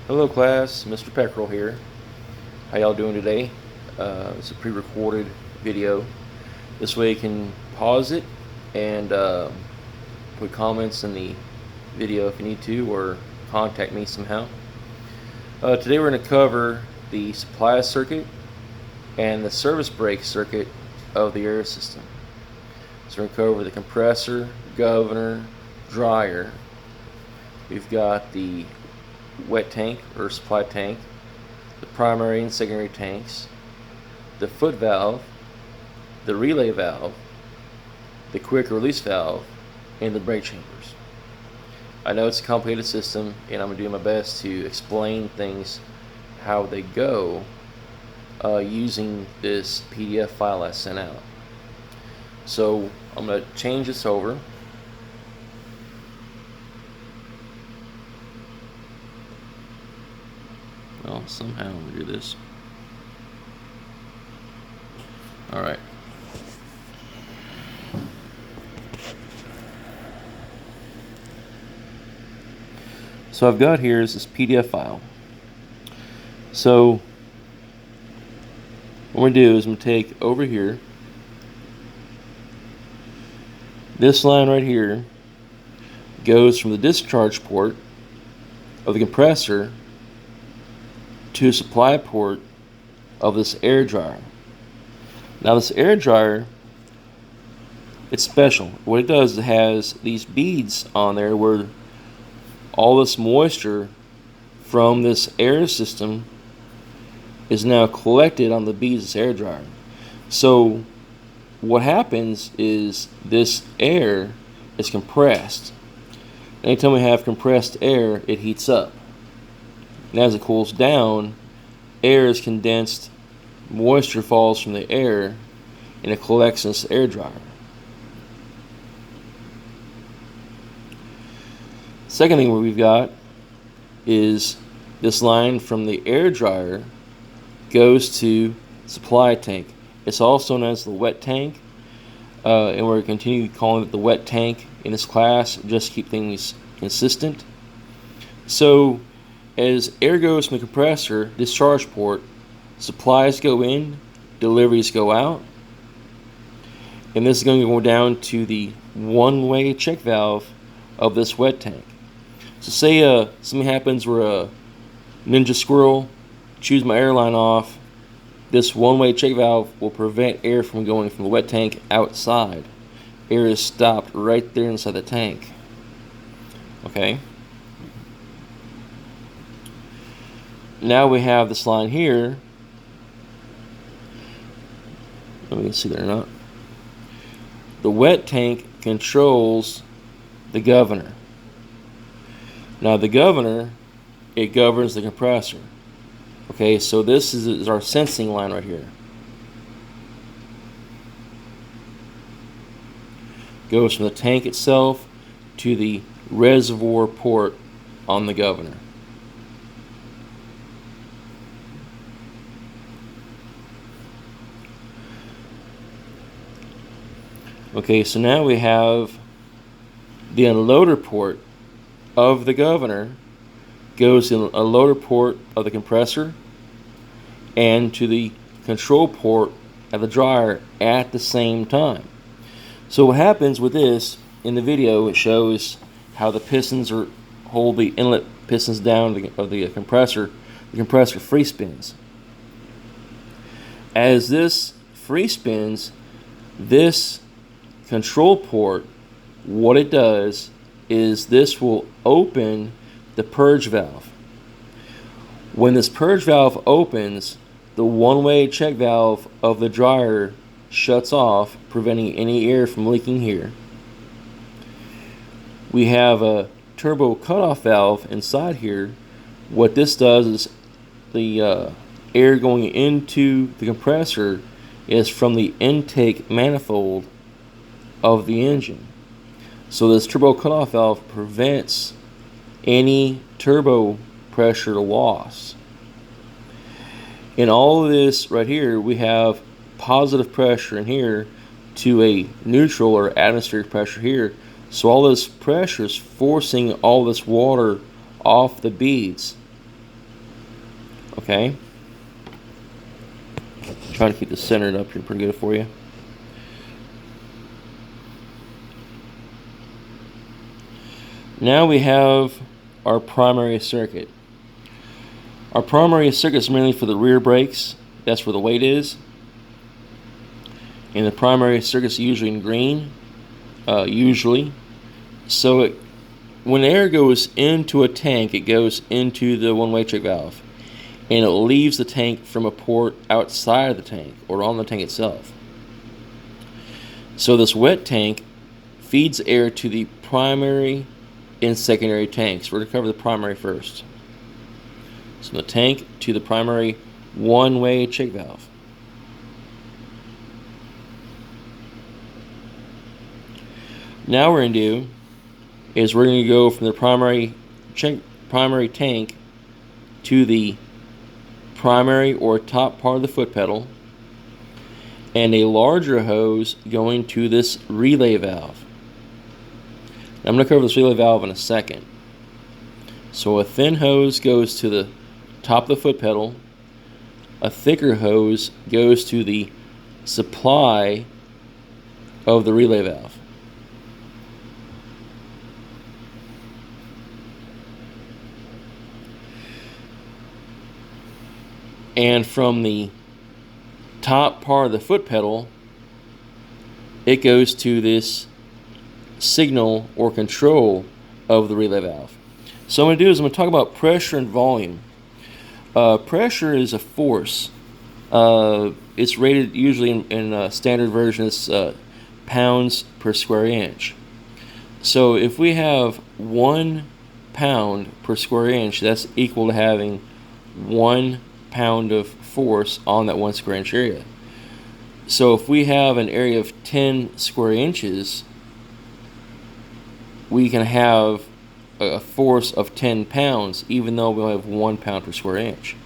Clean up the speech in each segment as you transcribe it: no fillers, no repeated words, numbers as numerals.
Hello class, Mr. Peckerel here. How y'all doing today? It's a pre-recorded video. This way you can pause it and put comments in the video if you need to, or contact me somehow. Today we're going to cover the supply circuit and the service brake circuit of the air system. So we're going to cover the compressor, governor, dryer. We've got the wet tank or supply tank, the primary and secondary tanks, the foot valve, the relay valve, the quick release valve, and the brake chambers. I know it's a complicated system, and I'm going to do my best to explain things how they go using this PDF file I sent out. So I'm going to change this over. Well, somehow I'm gonna do this. Alright. So I've got here is this PDF file. So what we're gonna do is I'm gonna take over here, this line right here goes from the discharge port of the compressor to a supply port of this air dryer. Now this air dryer, it's special. What it does is it has these beads on there where all this moisture from this air system is now collected on the beads of this air dryer. So what happens is this air is compressed. Anytime we have compressed air, it heats up. And as it cools down, air is condensed, moisture falls from the air, and it collects in this air dryer. Second thing we've got is this line from the air dryer goes to supply tank. It's also known as the wet tank, and we're going to continue calling it the wet tank in this class, just to keep things consistent. So as air goes from the compressor, discharge port, supplies go in, deliveries go out. And this is going to go down to the one-way check valve of this wet tank. So say something happens where a ninja squirrel chews my airline off, this one-way check valve will prevent air from going from the wet tank outside. Air is stopped right there inside the tank. Okay? Now we have this line here. Let me see that or not. The wet tank controls the governor. Now the governor, it governs the compressor. Okay, so this is our sensing line right here. Goes from the tank itself to the reservoir port on the governor. Okay, so now we have the unloader port of the governor goes in a loader port of the compressor and to the control port of the dryer at the same time. So what happens with this, in the video it shows how the pistons hold the inlet pistons down of the compressor free spins. As this free spins, this control port, what it does is this will open the purge valve. When this purge valve opens, the one-way check valve of the dryer shuts off, preventing any air from leaking here. We have a turbo cutoff valve inside here. What this does is the air going into the compressor is from the intake manifold of the engine. So this turbo cutoff valve prevents any turbo pressure loss. In all of this right here, we have positive pressure in here to a neutral or atmospheric pressure here. So all this pressure is forcing all this water off the beads. Okay. Trying to keep this centered up here pretty good for you. Now we have our primary circuit. Our primary circuit is mainly for the rear brakes. That's where the weight is. And the primary circuit is usually in green. Usually. So when air goes into a tank, it goes into the one-way check valve. And it leaves the tank from a port outside of the tank or on the tank itself. So this wet tank feeds air to the primary and secondary tanks. We're going to cover the primary first. So the tank to the primary one-way check valve. Now what we're going to do is we're going to go from the primary tank to the primary or top part of the foot pedal, and a larger hose going to this relay valve. I'm going to cover this relay valve in a second. So a thin hose goes to the top of the foot pedal. A thicker hose goes to the supply of the relay valve. And from the top part of the foot pedal, it goes to this signal or control of the relay valve. So what I'm going to do is I'm going to talk about pressure and volume. Pressure is a force. It's rated usually in standard version as pounds per square inch. So if we have 1 pound per square inch, that's equal to having 1 pound of force on that 1 square inch area. So if we have an area of 10 square inches, we can have a force of 10 pounds even though we only have 1 pound per square inch.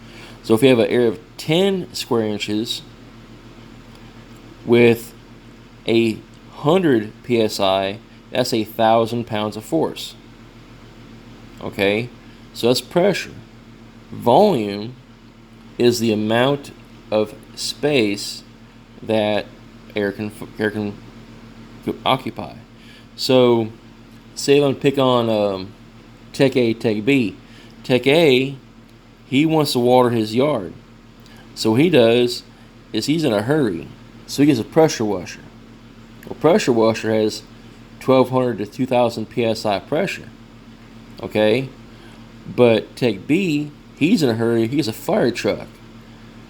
So if we have an area of 10 square inches with 100 psi, that's 1,000 pounds of force. Okay, so that's pressure. Volume is the amount of space that air can occupy. So, say I'm going to pick on Tech A, Tech B. Tech A, he wants to water his yard. So what he does is he's in a hurry. So he gets a pressure washer. A pressure washer has 1,200 to 2,000 psi pressure. Okay? But Tech B, he's in a hurry. He has a fire truck.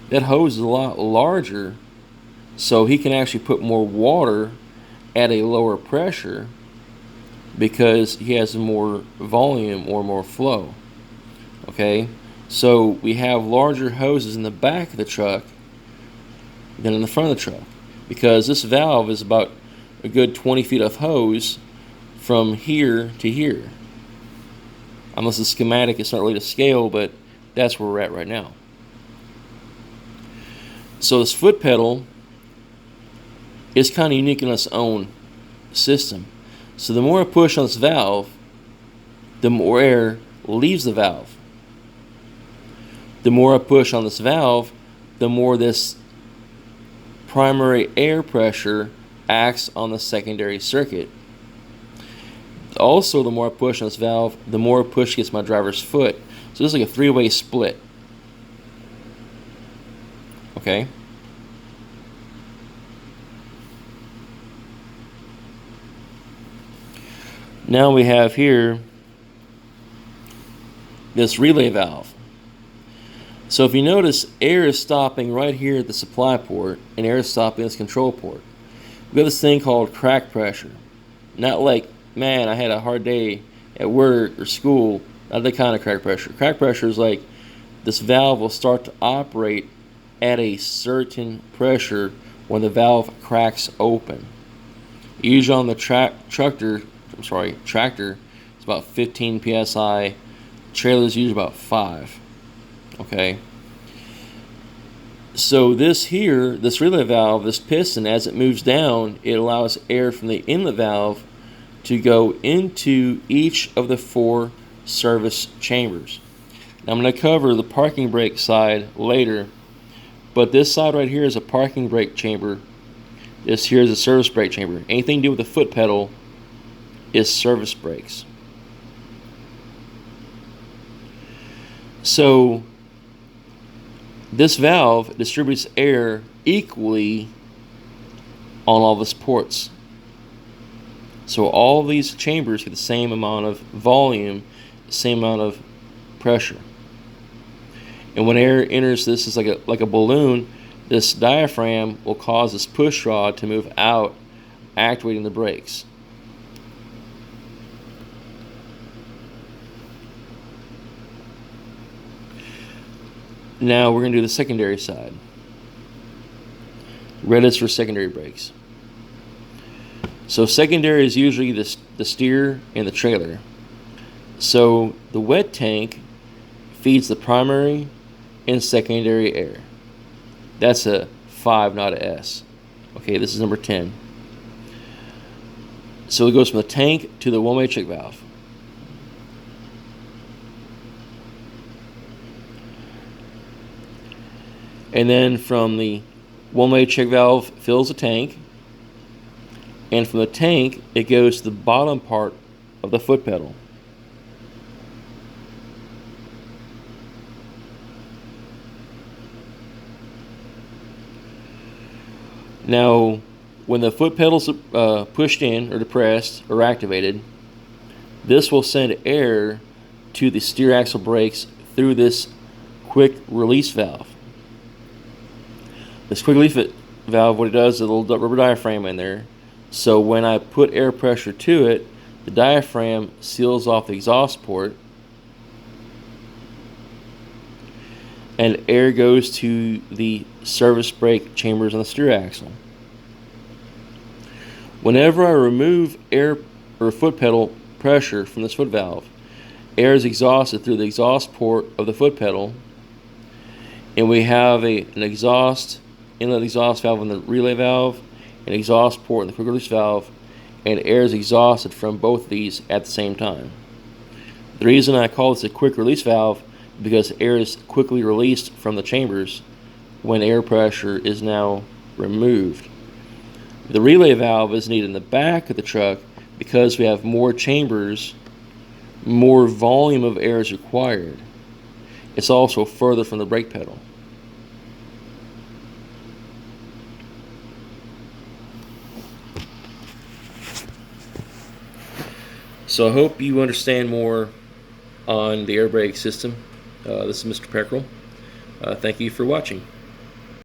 That hose is a lot larger, so he can actually put more water at a lower pressure because he has more volume or more flow. Okay? So we have larger hoses in the back of the truck than in the front of the truck because this valve is about a good 20 feet of hose from here to here. Unless the schematic is not really to scale, but that's where we're at right now. So this foot pedal is kind of unique in its own system. So the more I push on this valve, the more air leaves the valve. The more I push on this valve, the more this primary air pressure acts on the secondary circuit. Also, the more I push on this valve, the more push gets my driver's foot. So this is like a three-way split. Okay. Now we have here this relay valve. So if you notice, air is stopping right here at the supply port, and air is stopping at this control port. We've got this thing called crack pressure. Not like, man, I had a hard day at work or school. Not that kind of crack pressure. Crack pressure is like this valve will start to operate at a certain pressure when the valve cracks open. Usually on the tractor, it's about 15 psi. Trailers usually about 5. Okay. So this relay valve, this piston, as it moves down, it allows air from the inlet valve to go into each of the 4 service chambers. Now I'm going to cover the parking brake side later, but this side right here is a parking brake chamber. This here is a service brake chamber. Anything to do with the foot pedal is service brakes. So this valve distributes air equally on all of its ports. So all these chambers get the same amount of volume, the same amount of pressure. And when air enters this is like a balloon, this diaphragm will cause this push rod to move out, activating the brakes. Now we're going to do the secondary side. Red is for secondary brakes. So secondary is usually the steer and the trailer. So the wet tank feeds the primary and secondary air. That's a 5, not a S. Okay, this is number 10. So it goes from the tank to the one-way check valve. And then from the one-way check valve fills the tank, and from the tank it goes to the bottom part of the foot pedal. Now when the foot pedal's pushed in or depressed or activated, this will send air to the steer axle brakes through this quick release valve. This quick release valve, what it does is a little rubber diaphragm in there. So when I put air pressure to it, the diaphragm seals off the exhaust port, and air goes to the service brake chambers on the steer axle. Whenever I remove air or foot pedal pressure from this foot valve, air is exhausted through the exhaust port of the foot pedal, and we have an exhaust inlet exhaust valve on the relay valve, an exhaust port in the quick release valve, and air is exhausted from both of these at the same time. The reason I call this a quick release valve is because air is quickly released from the chambers when air pressure is now removed. The relay valve is needed in the back of the truck because we have more chambers, more volume of air is required. It's also further from the brake pedal. So I hope you understand more on the air brake system. This is Mr. Peckrell. Thank you for watching.